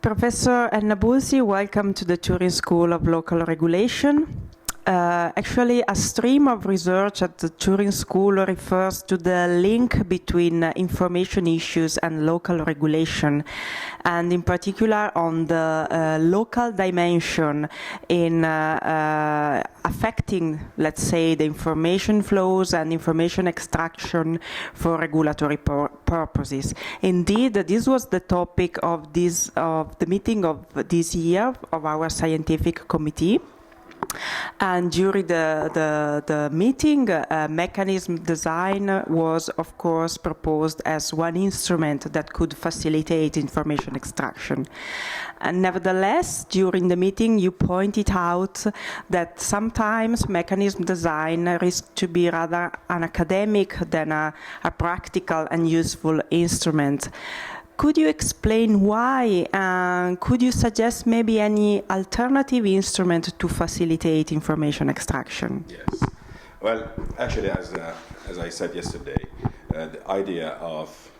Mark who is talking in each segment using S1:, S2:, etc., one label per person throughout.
S1: Professor Elnaboulsi, welcome to the Turin School of Local Regulation. Actually, a stream of research at the Turin School refers to the link between information issues and local regulation, and in particular on the local dimension in affecting, let's say, the information flows and information extraction for regulatory purposes. Indeed, this was the topic of the meeting of this year of our scientific committee. And during the meeting, mechanism design was, of course, proposed as one instrument that could facilitate information extraction. And nevertheless, during the meeting, you pointed out that sometimes mechanism design risks to be rather an academic than a practical and useful instrument. Could you explain why? Could you suggest maybe any alternative instrument to facilitate information extraction?
S2: Yes. Well, actually, as I said yesterday, the idea of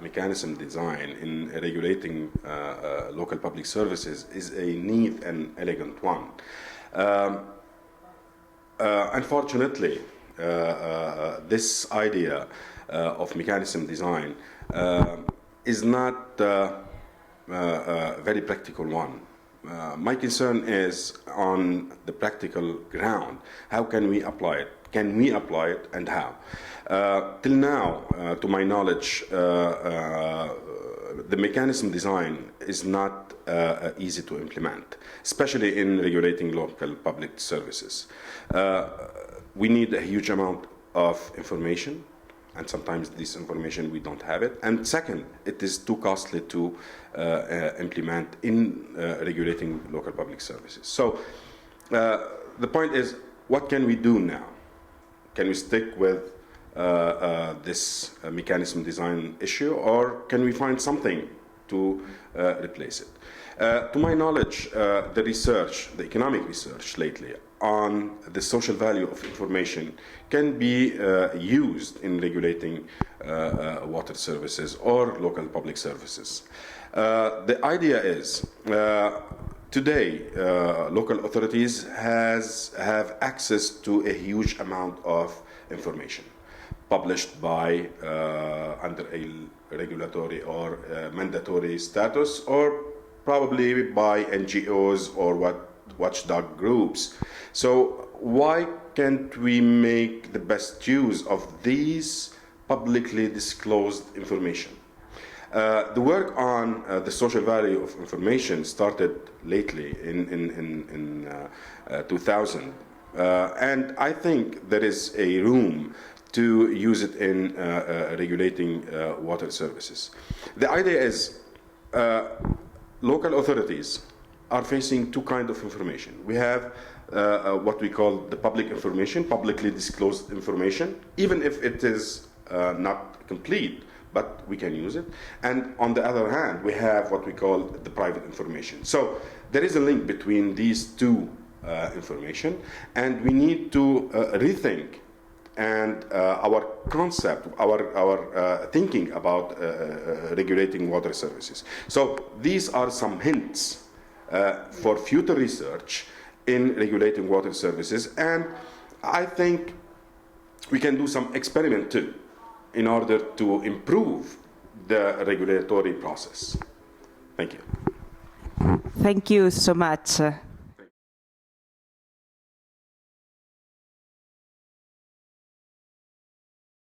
S2: mechanism design in regulating local public services is a neat and elegant one. Unfortunately, this idea of mechanism design is not a very practical one. My concern is on the practical ground. How can we apply it? Can we apply it, and how? Till now, to my knowledge, the mechanism design is not easy to implement, especially in regulating local public services. We need a huge amount of information, and sometimes this information we don't have it. And second, it is too costly to implement in regulating local public services. So the point is, what can we do now? Can we stick with this mechanism design issue, or can we find something to replace it? To my knowledge, the research, the economic research lately on the social value of information can be used in regulating water services or local public services. The idea is, today, local authorities have access to a huge amount of information published by under a regulatory or mandatory status, or probably by NGOs or watchdog groups. So why can't we make the best use of these publicly disclosed information? The work on the social value of information started lately in 2000, and I think there is a room to use it in regulating water services. The idea is local authorities are facing two kinds of information. We have what we call the public information, publicly disclosed information, even if it is not complete, but we can use it. And on the other hand, we have what we call the private information. So there is a link between these two information, and we need to rethink and our concept, our thinking about regulating water services. So these are some hints for future research in regulating water services, and I think we can do some experiment too in order to improve the regulatory process. Thank you.
S1: Thank you so much.